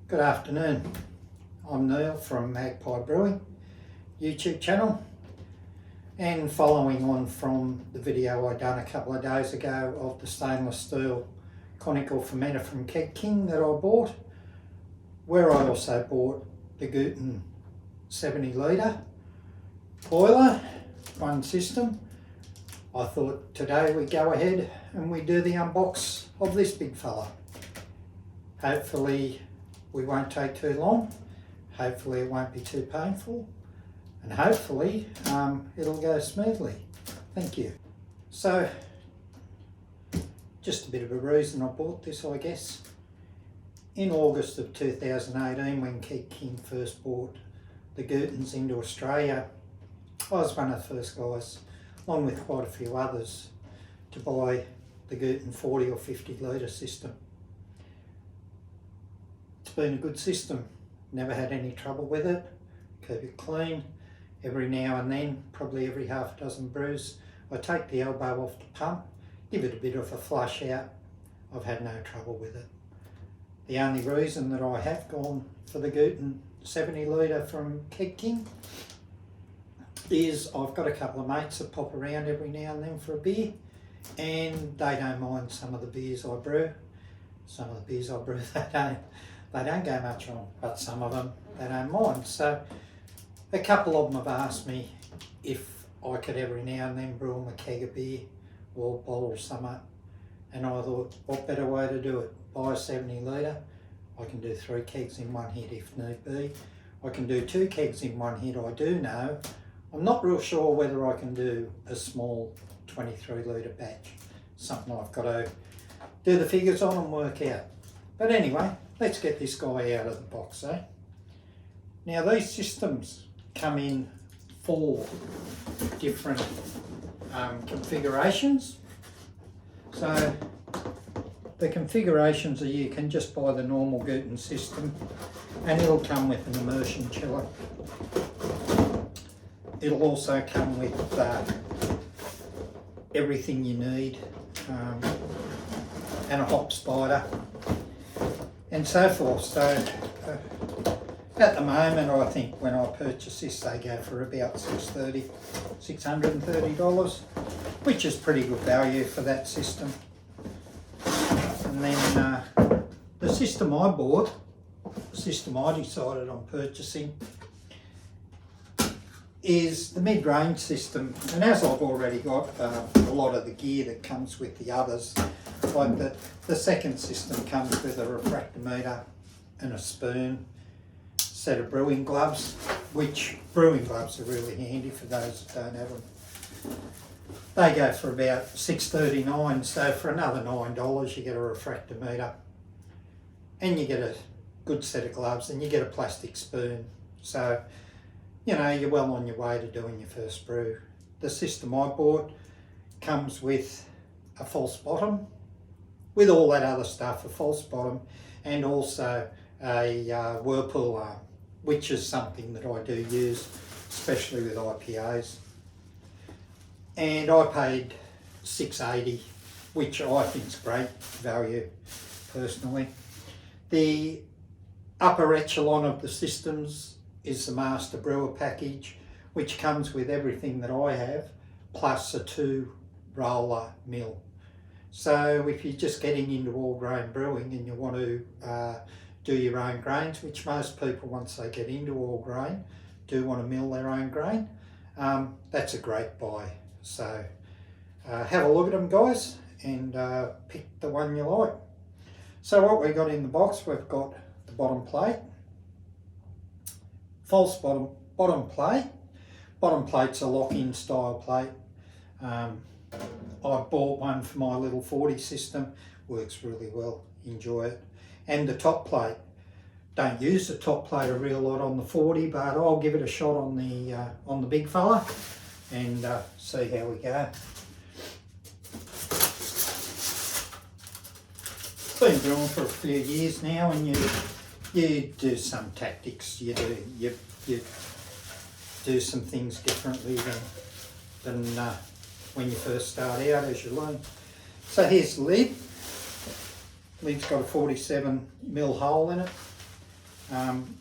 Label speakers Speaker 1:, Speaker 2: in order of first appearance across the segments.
Speaker 1: Good afternoon, I'm Neil from Magpie Brewing YouTube channel, and following on from the video I done a couple of days ago of the stainless steel conical fermenter from Keg King that I bought, where I also bought the Guten 70 litre boiler, one system. I thought today we go ahead and we do the unbox of this big fella. Hopefully we won't take too long, hopefully it won't be too painful, and hopefully it'll go smoothly. Thank you. So, just a bit of a reason I bought this, I guess. In August of 2018, when Keg King first brought the Gutens into Australia, I was one of the first guys, along with quite a few others, to buy the Guten 40 or 50 litre system. It's been a good system, never had any trouble with it, keep it clean. Every now and then, probably every half a dozen brews, I take the elbow off the pump, give it a bit of a flush out. I've had no trouble with it. The only reason that I have gone for the Guten 70 litre from Keg King is I've got a couple of mates that pop around every now and then for a beer, and they don't mind some of the beers I brew. Some of the beers I brew they don't go much on, but some of them they don't mind. So a couple of them have asked me if I could every now and then brew them a keg of beer or a bottle of something, and I thought, what better way to do it? Buy a 70 litre, I can do 3 kegs in one hit if need be. I can do 2 kegs in one hit, I do know. I'm not real sure whether I can do a small 23 litre batch. Something I've got to do the figures on and work out. But anyway, let's get this guy out of the box, eh? Now these systems come in 4 different configurations. So the configurations are, you can just buy the normal Guten system and it'll come with an immersion chiller. It'll also come with everything you need, and a hop spider and so forth. So at the moment, I think when I purchase this, they go for about $630, which is pretty good value for that system. And then the system I bought, the system I decided on purchasing, is the mid-range system. And as I've already got a lot of the gear that comes with the others, like the second system comes with a refractometer and a spoon, set of brewing gloves, which brewing gloves are really handy for those that don't have them. They go for about $6.39, so for another $9 you get a refractometer and you get a good set of gloves and you get a plastic spoon. So, you know, you're well on your way to doing your first brew. The system I bought comes with a false bottom, with all that other stuff, a false bottom, and also a Whirlpool Arm, which is something that I do use, especially with IPAs. And I paid $6.80, which I think is great value, personally. The upper echelon of the systems is the Master Brewer package, which comes with everything that I have, plus a 2 roller mill. So if you're just getting into all grain brewing and you want to do your own grains, which most people once they get into all grain do want to mill their own grain, that's a great buy. So have a look at them, guys, and pick the one you like. So what we got in the box, we've got the bottom plate, false bottom plate. Bottom plate's a lock-in style plate. I bought one for my little 40 system, works really well, enjoy it. And the top plate, don't use the top plate a real lot on the 40, but I'll give it a shot on the big fella and see how we go. Been brewing for a few years now, and you do some tactics. You do some things differently than when you first start out, as you learn. So here's the lid. Lid's got a 47mm hole in it.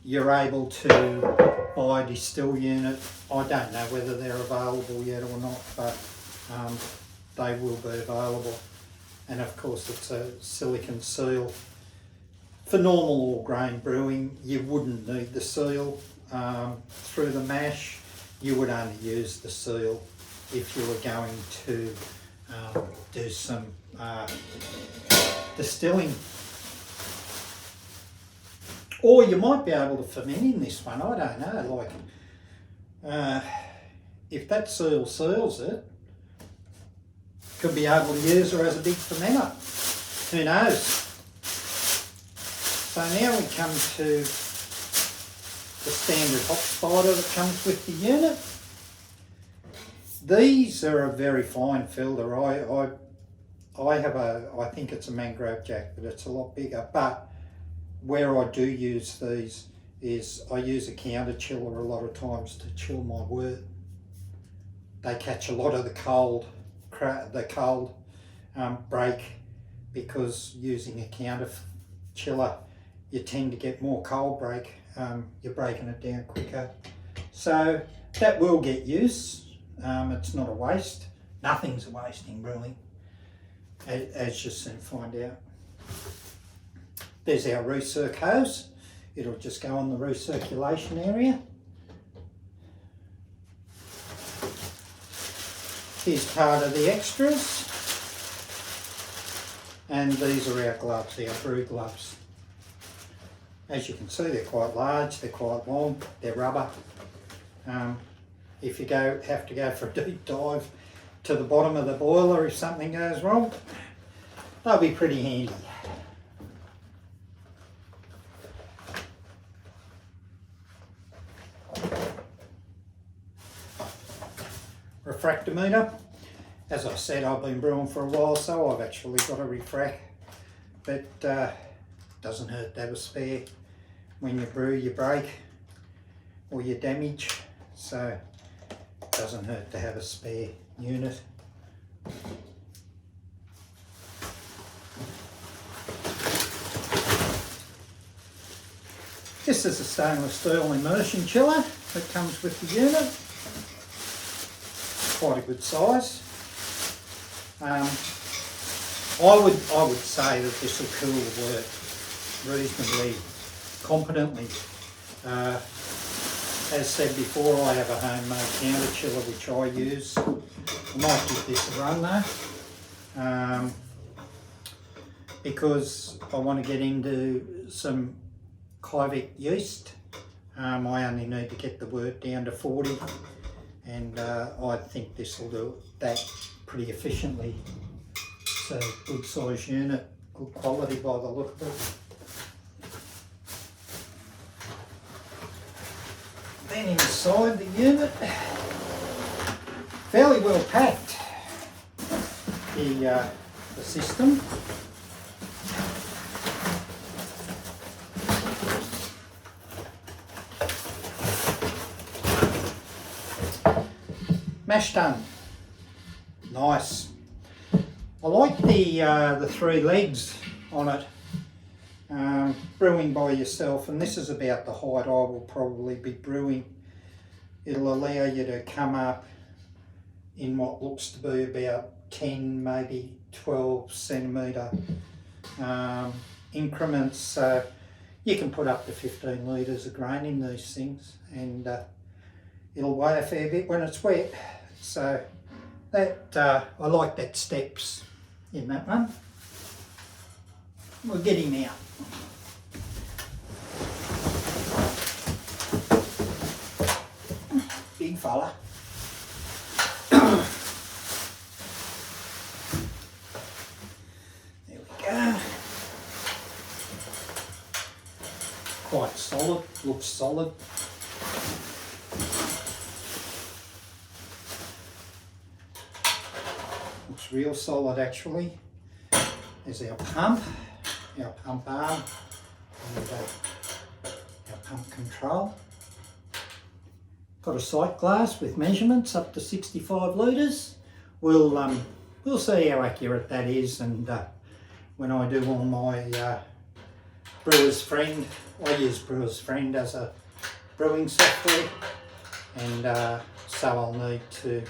Speaker 1: you're able to buy a distill unit. I don't know whether they're available yet or not, but they will be available. And of course it's a silicon seal. For normal all grain brewing, you wouldn't need the seal. Through the mash, you would only use the seal if you were going to do some distilling. Or you might be able to ferment in this one, I don't know, like if that seal seals it, could be able to use her as a big fermenter, who knows. So now we come to the standard hop spider that comes with the unit. These are a very fine filter. I have I think it's a mangrove jack, but it's a lot bigger. But where I do use these is I use a counter chiller a lot of times to chill my wort. They catch a lot of the cold break, because using a counter chiller, you tend to get more cold break. You're breaking it down quicker. So that will get use. It's not a waste. Nothing's a waste in brewing, as you soon find out. There's our recirc hose. It'll just go on the recirculation area. Here's part of the extras. And these are our gloves, our brew gloves. As you can see, they're quite large, they're quite long, they're rubber. If you have to go for a deep dive to the bottom of the boiler if something goes wrong, they'll be pretty handy. Refractometer. As I said, I've been brewing for a while, so I've actually got a refract, but doesn't hurt to have a spare. When you brew, you break or you damage, so it doesn't hurt to have a spare unit. This is a stainless steel immersion chiller that comes with the unit. Quite a good size. I would say that this will cool the wort reasonably competently. As said before, I have a homemade counter chiller which I use. I might give this a run though, because I want to get into some Kveik yeast. I only need to get the wort down to 40, and I think this will do that pretty efficiently. It's a good size unit, good quality by the look of it. Then inside the unit, fairly well packed, the system. Mash tun, nice. I like the 3 legs on it. Brewing by yourself, and this is about the height I will probably be brewing. It'll allow you to come up in what looks to be about 10, maybe 12 centimetre increments. So you can put up to 15 litres of grain in these things, and it'll weigh a fair bit when it's wet. So that I like that steps in that one. We'll get him out. Big fella. There we go. Quite solid, looks solid. Looks real solid actually. There's our pump arm, and our pump control. Got a sight glass with measurements up to 65 litres. We'll see how accurate that is, and when I do all my Brewer's Friend. I use Brewer's Friend as a brewing software, and so I'll need to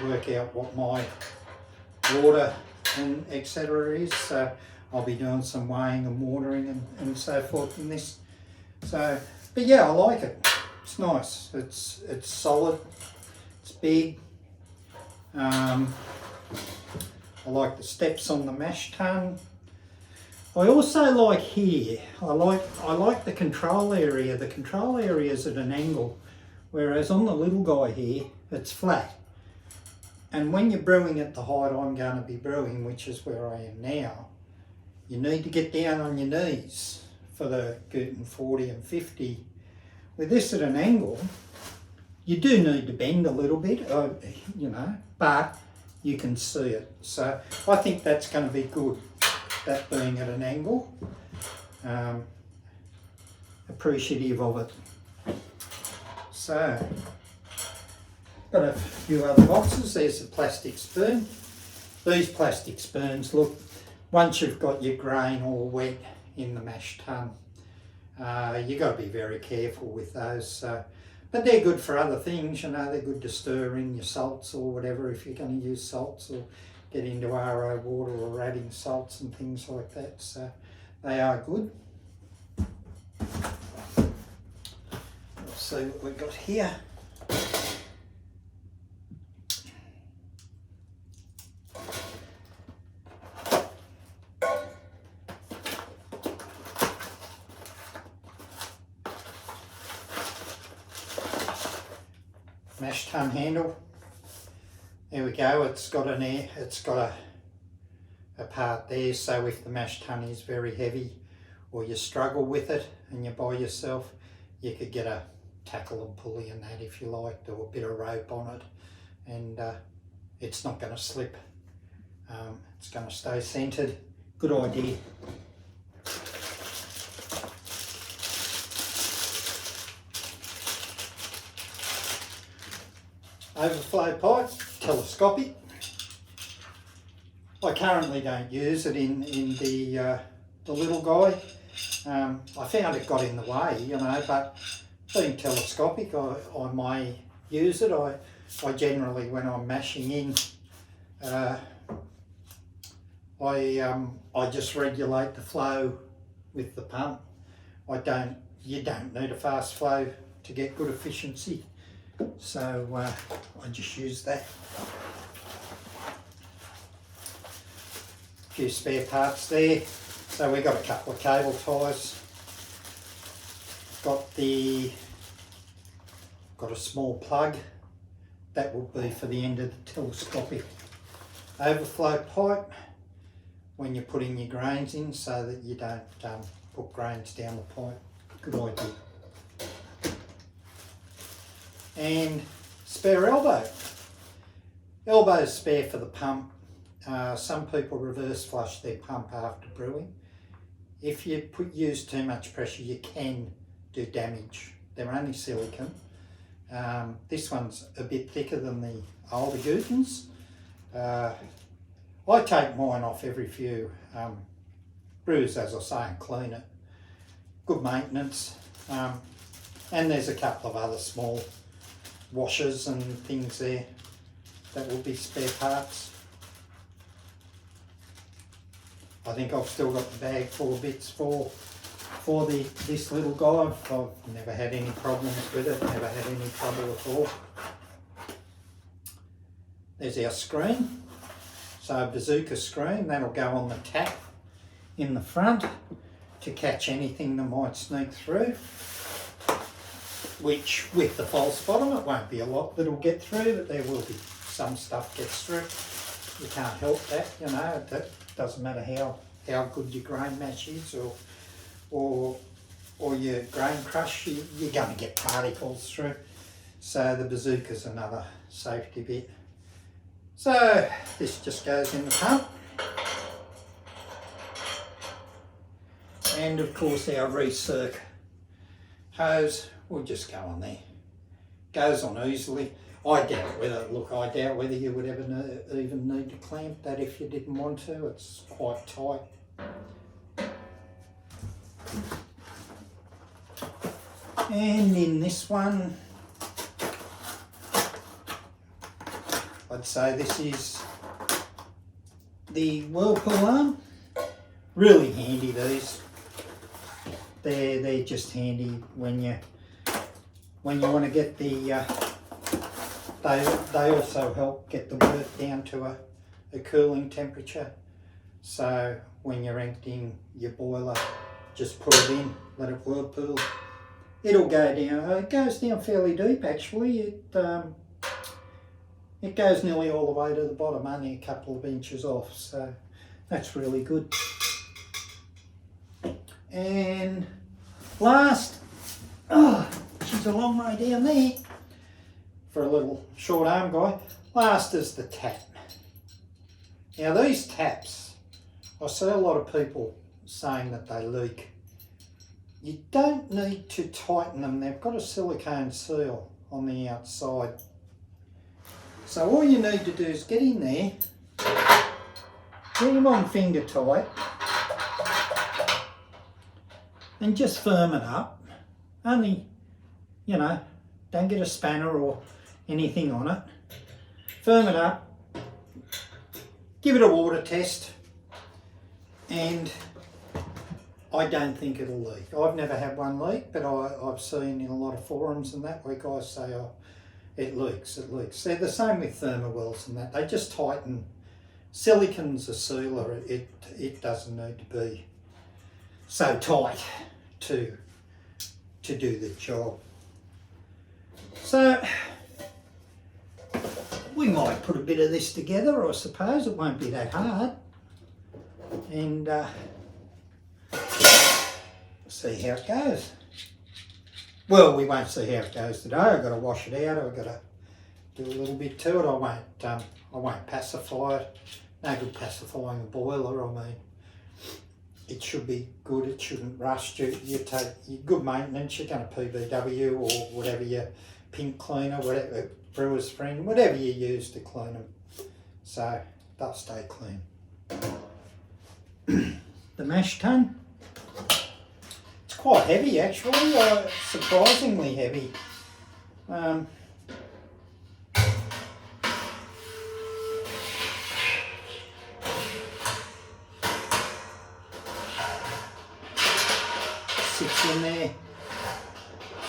Speaker 1: work out what my water and etc. is. So I'll be doing some weighing and watering and so forth in this. So, but yeah, I like it. It's nice. It's solid. It's big. I like the steps on the mash tun. I also like here, I like the control area. The control area is at an angle, whereas on the little guy here, it's flat. And when you're brewing at the height I'm going to be brewing, which is where I am now, you need to get down on your knees for the Guten 40 and 50. With this at an angle, you do need to bend a little bit, you know, but you can see it. So I think that's going to be good, that being at an angle. Appreciative of it. So, got a few other boxes. There's a plastic spoon. These plastic spoons, look, once you've got your grain all wet in the mash tun, you've got to be very careful with those. But they're good for other things, you know, they're good to stir in your salts or whatever if you're going to use salts, or get into RO water or adding salts and things like that. So they are good. Let's see what we've got here. Mash tun handle. There we go. It's got a part there, so if the mash tun is very heavy or you struggle with it and you're by yourself, you could get a tackle and pulley and that if you liked, or a bit of rope on it, and it's not going to slip. It's going to stay centered. Good idea. Overflow pipe, telescopic. I currently don't use it in the little guy. I found it got in the way, you know, but being telescopic, I may use it. I generally, when I'm mashing in, I just regulate the flow with the pump. You don't need a fast flow to get good efficiency. So I just use that. A few spare parts there. So we've got a couple of cable ties. Got a small plug. That will be for the end of the telescopic overflow pipe when you're putting your grains in, so that you don't put grains down the pipe. Good idea. And spare elbow. Elbow's spare for the pump. Some people reverse flush their pump after brewing. If you use too much pressure, you can do damage. They're only silicone. This one's a bit thicker than the older Gutens. I take mine off every few brews, as I say, and clean it. Good maintenance. And there's a couple of other small washers and things there that will be spare parts. I think I've still got the bag full of bits for this little guy. I've never had any problems with it, never had any trouble at all. There's our screen. So a bazooka screen, that'll go on the tap in the front to catch anything that might sneak through. Which, with the false bottom, it won't be a lot that'll get through, but there will be some stuff gets through. You can't help that, you know. That doesn't matter how good your grain mash is or your grain crush, you're going to get particles through. So the bazooka's another safety bit. So this just goes in the pump. And of course our recirc hose will just go on there. Goes on easily. I doubt whether you would ever even need to clamp that if you didn't want to. It's quite tight. And in this one, I'd say this is the Whirlpool Arm. Really handy, these. They're just handy when you want to get the they also help get the wort down to a cooling temperature. So when you're emptying your boiler, just put it in, let it whirlpool. It'll go down. It goes down fairly deep actually. It goes nearly all the way to the bottom, only a couple of inches off. So that's really good. And last, oh, she's a long way down there for a little short arm guy. Last is the tap. Now these taps, I see a lot of people saying that they leak. You don't need to tighten them. They've got a silicone seal on the outside. So all you need to do is get in there, get them on finger tight, and just firm it up. Only, you know, don't get a spanner or anything on it. Firm it up, give it a water test, and I don't think it'll leak. I've never had one leak, but I've seen in a lot of forums and that where guys say, oh, it leaks, it leaks. They're the same with thermowells and that. They just tighten. Silicon's a sealer. It doesn't need to be so tight to do the job. So we might put a bit of this together, I suppose. It won't be that hard. And see how it goes. Well, we won't see how it goes today. I've got to wash it out. I've got to do a little bit to it. I won't pacify it. No good pacifying the boiler. I mean, it should be good. It shouldn't rust. You take your good maintenance. You're going to PBW or whatever your pink cleaner, whatever Brewer's Friend, whatever you use to clean them. So they'll stay clean. The mash tun. It's quite heavy actually. Surprisingly heavy.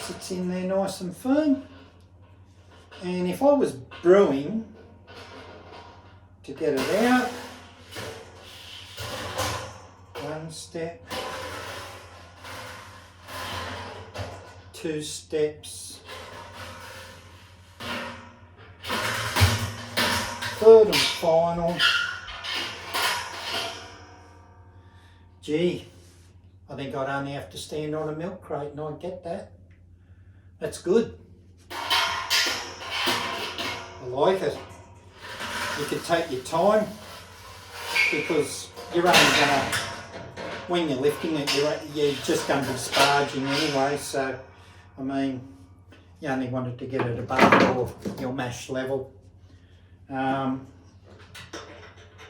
Speaker 1: Sits in there nice and firm. And if I was brewing to get it out, one step, two steps, third and final. Gee, I think I'd only have to stand on a milk crate and I'd get that. That's good. I like it. You can take your time because you're only gonna, when you're lifting it, you're just going to be sparging anyway. So, I mean, you only wanted to get it above your mash level. And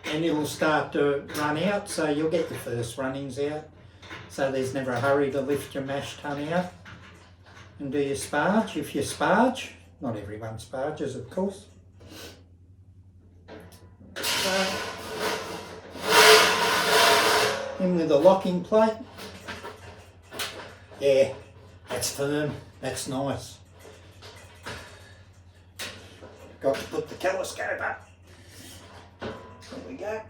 Speaker 1: it'll start to run out, so you'll get your first runnings out. So there's never a hurry to lift your mash tun out and do your sparge. If you sparge, not everyone sparges of course. So, in with the locking plate. Yeah, that's firm, that's nice. Got to put the telescope up. There we go.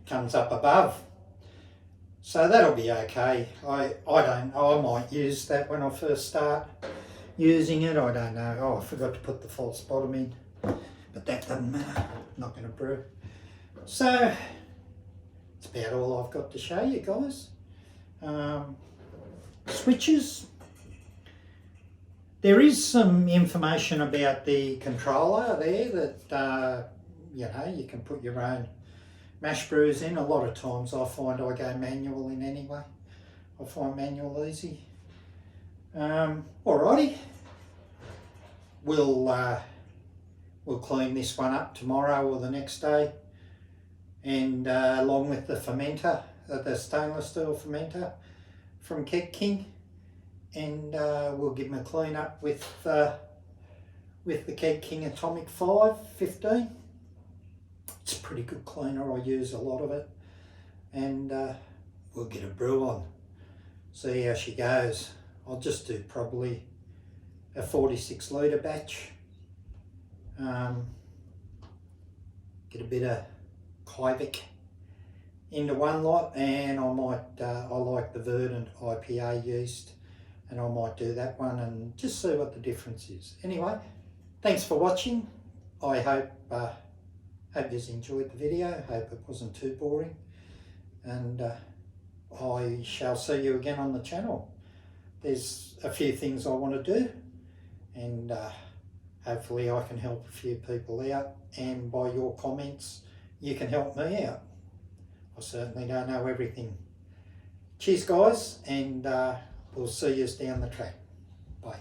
Speaker 1: Comes up above. So that'll be okay. I might use that when I first start using it. I don't know. Oh, I forgot to put the false bottom in. But that doesn't matter. I'm not going to brew. So that's about all I've got to show you guys. Switches. There is some information about the controller there that you know, you can put your own mash brews in. A lot of times I find I go manual in anyway. I find manual easy. Alrighty, we'll clean this one up tomorrow or the next day, and along with the fermenter, the stainless steel fermenter, from King, and we'll give them a clean up with the King Atomic 515. It's a pretty good cleaner, I use a lot of it, and we'll get a brew on, see how she goes. I'll just do probably a 46 litre batch, get a bit of Kveik into one lot, and I might, I like the Verdant IPA yeast, and I might do that one and just see what the difference is. Anyway, thanks for watching. I hope you enjoyed the video. Hope it wasn't too boring, and I shall see you again on the channel. There's a few things I want to do, and hopefully I can help a few people out, and by your comments you can help me out. I certainly don't know everything. Cheers guys, and we'll see you down the track. Bye.